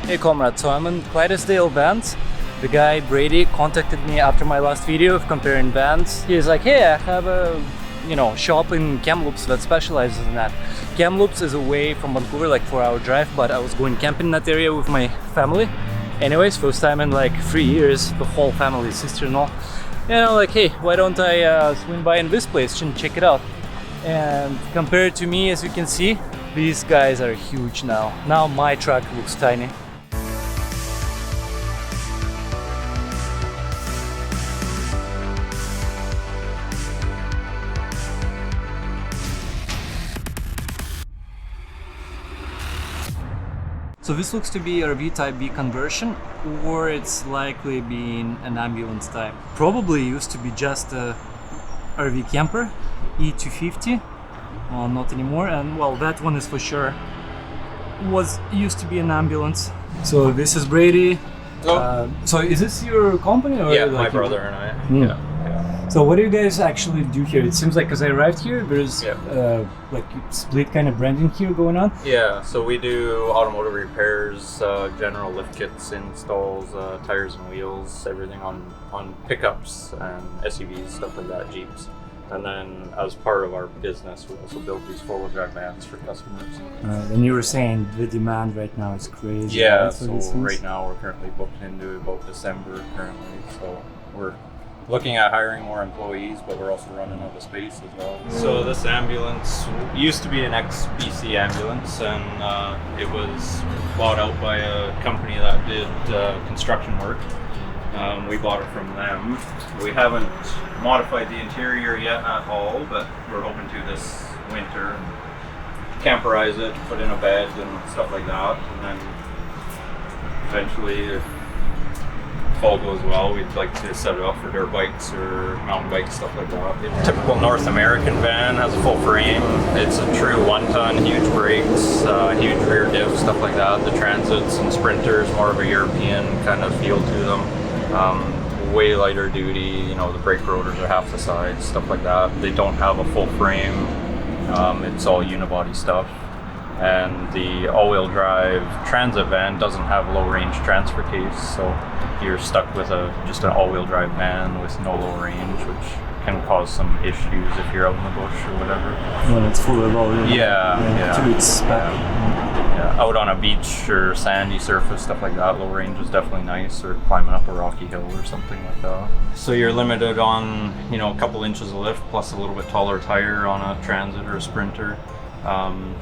Hey comrade, so I'm in Clydesdale vans. The guy Brady contacted me after my last video of comparing vans. He's like, hey, I have a shop in Kamloops that specializes in that. Kamloops is away from Vancouver, like 4-hour drive, but I was going camping in that area with my family. Anyways, first time in like 3 years, the whole family, sister and all. And I'm like, hey, why don't I swing by in this place and check it out? And compared to me, as you can see, these guys are huge now. Now my truck looks tiny. So this looks to be a RV Type B conversion, or it's likely being an ambulance type. Probably used to be just a RV camper, E250, well, not anymore, and well, that one is for sure used to be an ambulance. So this is Brady. So is this your company? Or yeah, like my brother and I. Yeah. So what do you guys actually do here? It seems like, because I arrived here, there's like split kind of branding here going on. Yeah, so we do automotive repairs, general lift kits, installs, tires and wheels, everything on pickups and SUVs, stuff like that, Jeeps. And then as part of our business, we also build these four-wheel drive vans for customers. And you were saying the demand right now is crazy. Yeah, right, so right now we're currently booked into about December currently, so we're looking at hiring more employees, but we're also running out of space as well. So this ambulance used to be an ex-BC ambulance, and it was bought out by a company that did construction work. We bought it from them. We haven't modified the interior yet at all, but we're hoping to this winter. Camperize it, put in a bed and stuff like that, and then eventually, if fall goes well, we'd like to set it up for dirt bikes or mountain bikes, stuff like that. The typical North American van has a full frame. It's a true 1-ton, huge brakes, huge rear diff, stuff like that. The Transits and Sprinters, more of a European kind of feel to them. Way lighter duty, the brake rotors are half the size, stuff like that. They don't have a full frame. It's all unibody stuff. And the all-wheel drive Transit van doesn't have low-range transfer case, so you're stuck with just an all-wheel drive van with no low range, which can cause some issues if you're out in the bush or whatever. When it's fully loaded. Yeah. To its spec. Yeah, out on a beach or sandy surface, stuff like that, low range is definitely nice, or climbing up a rocky hill or something like that. So you're limited on, a couple inches of lift plus a little bit taller tire on a Transit or a Sprinter.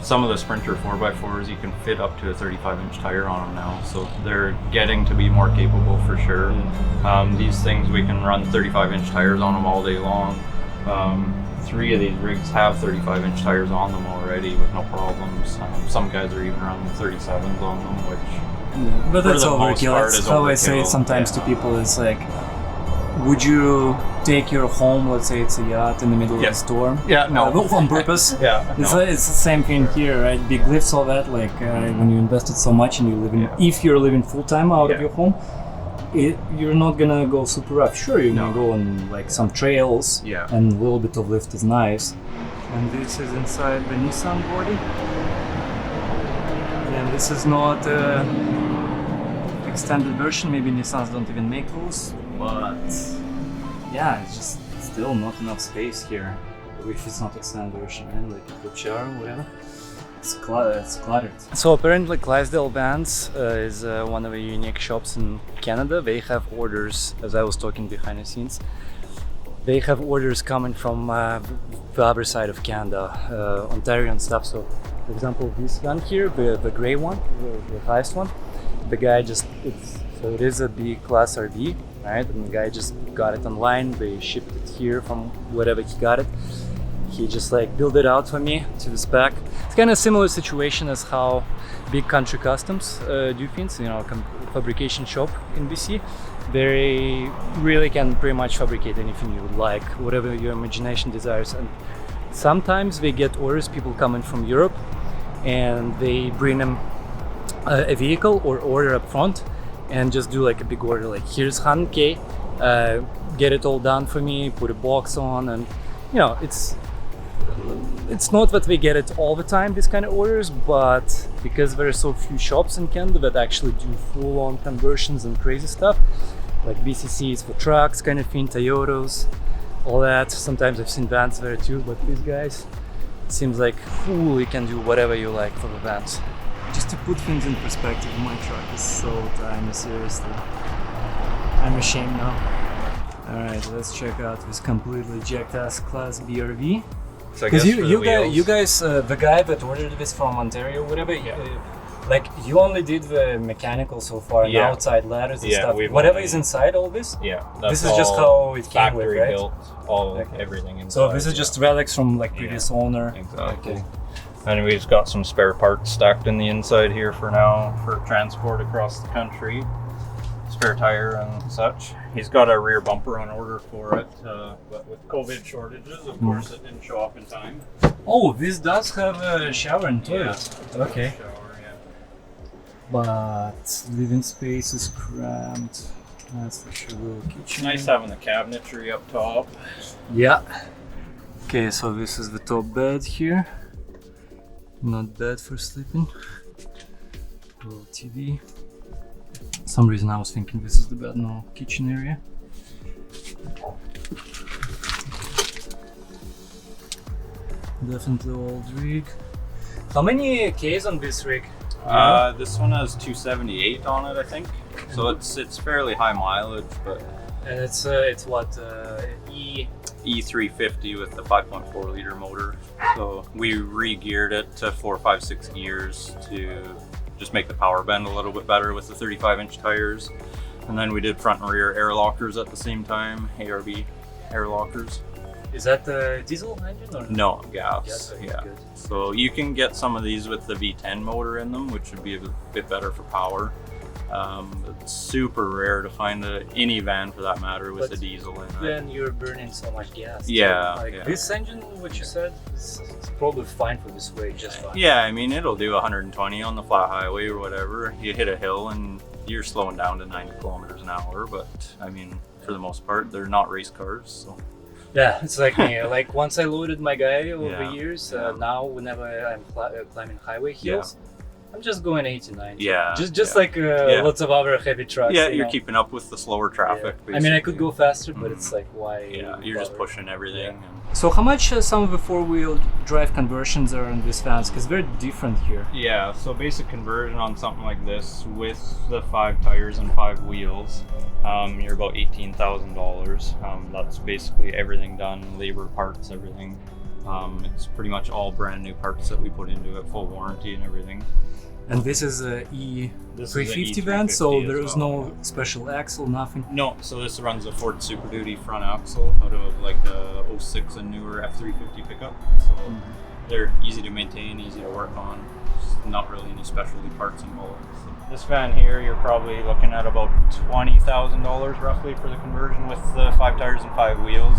Some of the Sprinter 4x4s you can fit up to a 35-inch tire on them now, so they're getting to be more capable for sure. These things, we can run 35-inch tires on them all day long. 3 of these rigs have 35-inch tires on them already with no problems. Some guys are even running 37s on them, which but that's overkill. That's how I say it sometimes to people. It's like, would you take your home, let's say it's a yacht, in the middle of a storm? Yeah, no. On purpose? It's the same thing here, right? Big lifts, all that, like when you invested so much and you live in, if you're living full-time out of your home, you're not gonna go super rough. Sure, you're gonna go on like some trails, and a little bit of lift is nice. And this is inside the Nissan body. And this is not extended version, maybe Nissans don't even make those. But yeah, it's just still not enough space here if it's not extended version, right? Like a good shower or whatever. It's cluttered. So apparently Clydesdale Vans is one of the unique shops in Canada. They have orders, as I was talking behind the scenes, they have orders coming from the other side of Canada, Ontario and stuff. So for example, this one here, the gray one, the highest one, the guy so it is a B class RV, right? And the guy just got it online. They shipped it here from wherever he got it. He just built it out for me to the spec. It's kind of similar situation as how Big Country Customs do things, fabrication shop in BC. They really can pretty much fabricate anything you would like, whatever your imagination desires. And sometimes they get orders, people coming from Europe, and they bring them a vehicle or order up front and just do a big order, here's 100K, get it all done for me, put a box on, and it's It's not that we get it all the time, these kind of orders, but because there are so few shops in Canada that actually do full-on conversions and crazy stuff, like BCCs for trucks kind of thing, Toyotas, all that. Sometimes I've seen vans there too, but these guys, it seems like, ooh, you can do whatever you like for the vans. Just to put things in perspective, my truck is so tiny, seriously. I'm ashamed now. Alright, let's check out this completely jacked-ass Class BRV. Because you guys, the guy that ordered this from Ontario, whatever, like you only did the mechanical so far, and outside ladders and stuff. Whatever is inside all this, this is just how it came with, right? Built, everything inside. So this is just relics from like previous owner. Exactly. Okay. And we've got some spare parts stacked in the inside here for now for transport across the country. Spare tire and such. He's got a rear bumper on order for it, but with COVID shortages, of course, it didn't show up in time. Oh, this does have a shower and toilet. Okay. But living space is cramped. That's for sure. Little kitchen. Nice having the cabinetry up top. Yeah. Okay, so this is the top bed here. Not bad for sleeping. Little TV. For some reason I was thinking this is the bed, no, kitchen area. Definitely old rig. How many Ks on this rig? This one has 278 on it, I think. So it's fairly high mileage, but and it's what E350 with the 5.4 liter motor. So we re-geared it to 4, 5, 6 gears to just make the power bend a little bit better with the 35-inch tires. And then we did front and rear air lockers at the same time, ARB air lockers. Is that the diesel engine or no? Gas. Yeah. Good. So you can get some of these with the V10 motor in them, which would be a bit better for power. It's super rare to find any van, for that matter, with a diesel in it. Then you're burning so much gas. Yeah. This engine, what you said, is probably fine for this way, just fine. Yeah, I mean, it'll do 120 on the flat highway or whatever. You hit a hill and you're slowing down to 90 kilometers an hour, but I mean, for the most part, they're not race cars, so. Yeah, it's like me. Like once I loaded my guy over the years, now whenever I'm climbing highway hills, I'm just going 80, 90. Yeah. Just like lots of other heavy trucks. Yeah, you're keeping up with the slower traffic. I mean, I could go faster, but it's like, why? Yeah, you're just pushing everything. Yeah. So how much some of the four-wheel drive conversions are on these vans? Because they're different here. Yeah, so basic conversion on something like this with the 5 tires and 5 wheels, you're about $18,000. That's basically everything done, labor, parts, everything. It's pretty much all brand new parts that we put into it, full warranty and everything. And this is a E350 van, so there's no special axle, nothing? No, so this runs a Ford Super Duty front axle out of like a 06 and newer F350 pickup. So they're easy to maintain, easy to work on, just not really any specialty parts involved. So this van here, you're probably looking at about $20,000 roughly for the conversion with the 5 tires and 5 wheels.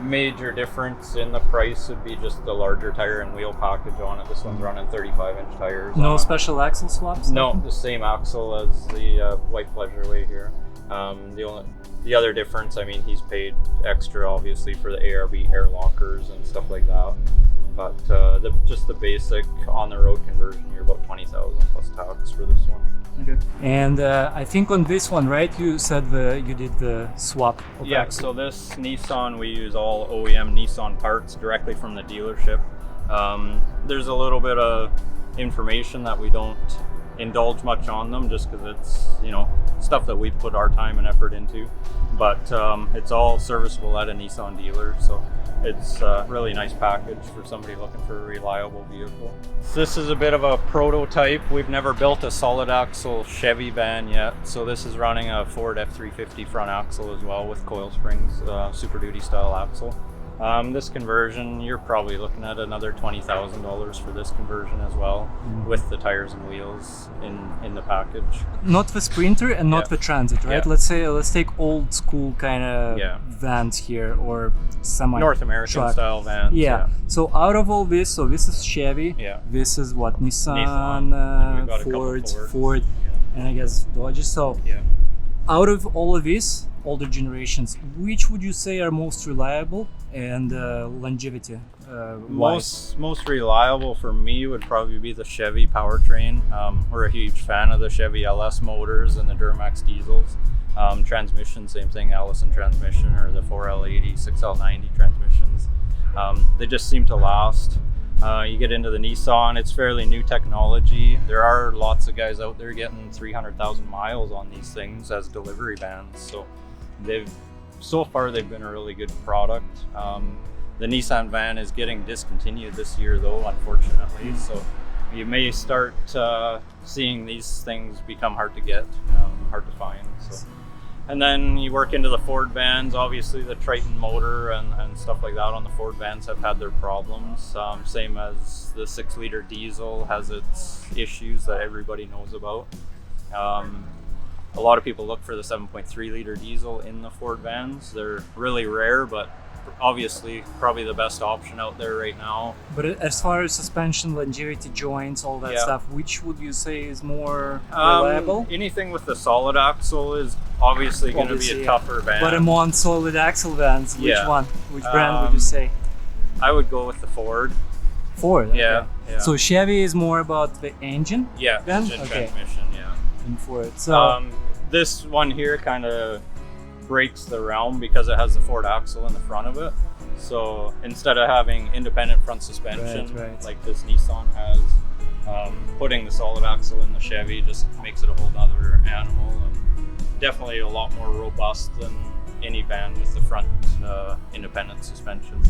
Major difference in the price would be just the larger tire and wheel package on it. This one's running 35-inch tires. No special axle swaps? No, the same axle as the White Pleasureway here. The other difference, I mean, he's paid extra obviously for the ARB air lockers and stuff like that. But just the basic on-the-road conversion, you're about $20,000 plus tax for this one. Okay. And I think on this one, right, you said you did the swap of axle. So this Nissan, we use all OEM Nissan parts directly from the dealership. There's a little bit of information that we don't indulge much on them just because it's, stuff that we put our time and effort into. But it's all serviceable at a Nissan dealer, so it's a really nice package for somebody looking for a reliable vehicle. This is a bit of a prototype. We've never built a solid axle Chevy van yet, so this is running a Ford F350 front axle as well with coil springs, Super Duty style axle. This conversion, you're probably looking at another $20,000 for this conversion as well, with the tires and wheels in the package. Not the Sprinter and not the Transit, right? Yeah. Let's take old school kind of vans here, or semi North American truck style vans. Yeah. So out of all this, so this is Chevy. Yeah. This is what Nissan, Ford, and I guess Dodge. So out of all of this, older generations, which would you say are most reliable and longevity wise? Most reliable for me would probably be the Chevy powertrain. We're a huge fan of the Chevy LS motors and the Duramax diesels. Transmission, same thing, Allison transmission or the 4L80, 6L90 transmissions. They just seem to last. You get into the Nissan, it's fairly new technology. There are lots of guys out there getting 300,000 miles on these things as delivery vans. So so far they've been a really good product. The Nissan van is getting discontinued this year though, unfortunately. So you may start seeing these things become hard to get, hard to find. So. And then you work into the Ford vans, obviously the Triton motor and stuff like that on the Ford vans have had their problems. Same as the 6-liter diesel has its issues that everybody knows about. A lot of people look for the 7.3-liter diesel in the Ford vans. They're really rare, but obviously probably the best option out there right now. But as far as suspension, longevity, joints, all that stuff, which would you say is more reliable? Anything with the solid axle is obviously going to be a tougher van. But among solid axle vans, which one? Which brand would you say? I would go with the Ford. Ford? Yeah, okay. yeah. So Chevy is more about the engine? Yeah, engine transmission, yeah. And Ford. So this one here kind of breaks the realm because it has the Ford axle in the front of it. So instead of having independent front suspension like this Nissan has, putting the solid axle in the Chevy just makes it a whole other animal, and definitely a lot more robust than any van with the front independent suspension.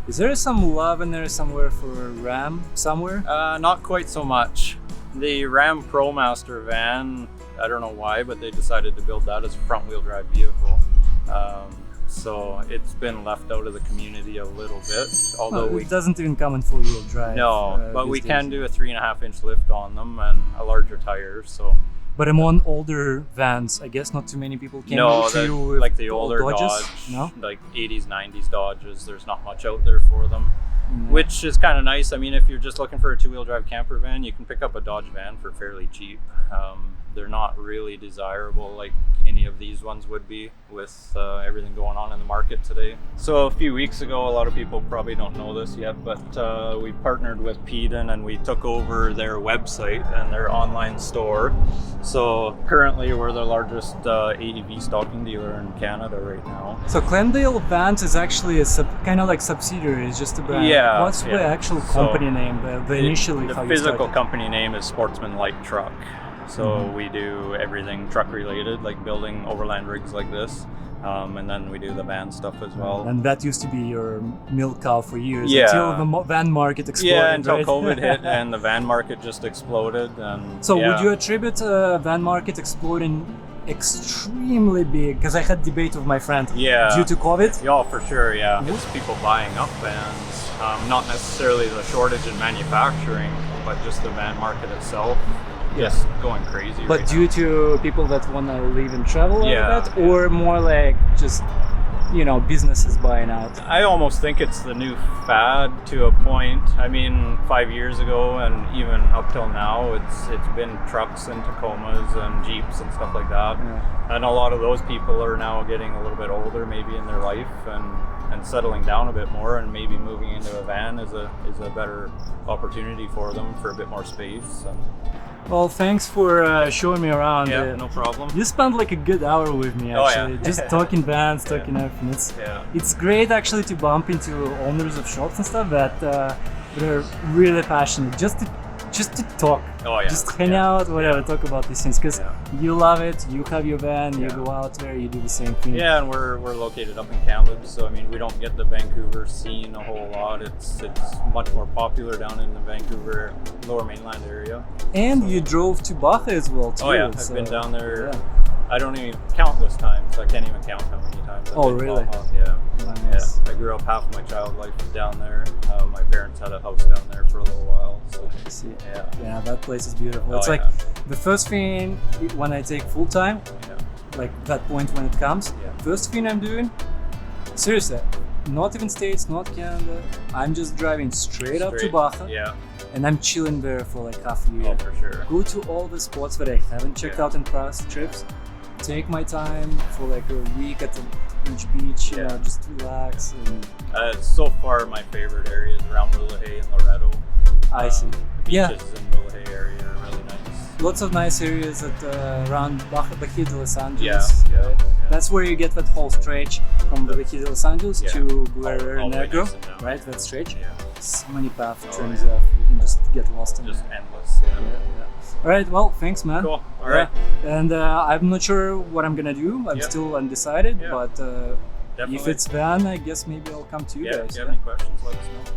Is there some love in there somewhere for Ram somewhere? Not quite so much. The Ram ProMaster van, I don't know why, but they decided to build that as a front-wheel drive vehicle. So it's been left out of the community a little bit. Although it doesn't even come in full-wheel drive. No, but we can do a 3.5-inch lift on them and a larger tire. So. But among older vans, I guess not too many people can do like the older Dodges? Dodge, no? Like 80s, 90s Dodges. There's not much out there for them. Which is kind of nice. I mean, if you're just looking for a 2-wheel drive camper van, you can pick up a Dodge van for fairly cheap. They're not really desirable like any of these ones would be with everything going on in the market today. So a few weeks ago, a lot of people probably don't know this yet, but we partnered with Peden and we took over their website and their online store. So currently we're the largest AEV stocking dealer in Canada right now. So Glendale Vans is actually a kind of like subsidiary, it's just a brand. Yeah. What's the actual company name? The physical company name is Sportsman Light Truck. So we do everything truck related, like building overland rigs like this. And then we do the van stuff as well. And that used to be your milk cow for years until the van market exploded. Yeah, until COVID hit and the van market just exploded. And so would you attribute van market exploding extremely big? Because I had debate with my friend due to COVID. Yeah, for sure. Yeah, it's people buying up vans, not necessarily the shortage in manufacturing, but just the van market itself. Yes, going crazy. But due to people that want to live and travel out of that, or more like just businesses buying out? I almost think it's the new fad to a point. I mean, 5 years ago and even up till now, it's been trucks and Tacomas and Jeeps and stuff like that. Yeah. And a lot of those people are now getting a little bit older, maybe in their life, and settling down a bit more, and maybe moving into a van is a better opportunity for them for a bit more space. Well, thanks for showing me around. Yeah, no problem. You spent like a good hour with me, actually. Just talking vans, talking everything. It's great actually to bump into owners of shops and stuff that are really passionate just to talk. Just hang out, whatever, talk about these things, because you love it, you have your van, you go out there, you do the same thing. Yeah, and we're located up in Kamloops, so I mean, we don't get the Vancouver scene a whole lot. It's much more popular down in the Vancouver Lower Mainland area. And you drove to Baja as well too. Oh yeah, I've been down there. I don't even countless times. I can't even count how many times. Oh really? Yeah. Nice. Yeah. I grew up half my child life down there. My parents had a house down there for a little while. So yeah, that place is beautiful. It's like the first thing when I take full time, like that point when it comes. First thing I'm doing, seriously, not even States, not Canada. I'm just driving straight up to Baja. Yeah. And I'm chilling there for like half a year. Oh, for sure. Go to all the spots that I haven't checked out in past trips. take my time for like a week at each beach, you know, just relax. And so far, my favorite area is around Mulahey and Loretto. I see. The Yeah. beaches in Mulahey area are really nice. Lots of nice areas at around Bahia de Los Angeles. Yeah, Right? yeah. That's where you get that whole stretch from the Bahia de Los Angeles Yeah. to All Guerrero the way Negro, nice and down. right? That stretch. Yeah. So many path Oh, turns yeah. off. You can just get lost in Just there. endless. Yeah. Yeah. All right. Well, thanks, man. Cool. All right. Yeah. And I'm not sure what I'm gonna do. I'm Yeah. still undecided. Yeah. But Definitely. if it's van, I guess maybe I'll come to you Yeah. If guys. you have any questions, let us know.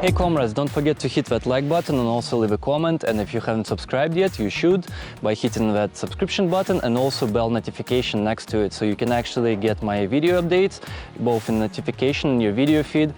Hey comrades, don't forget to hit that like button and also leave a comment, and if you haven't subscribed yet, you should by hitting that subscription button and also bell notification next to it, so you can actually get my video updates both in notification in your video feed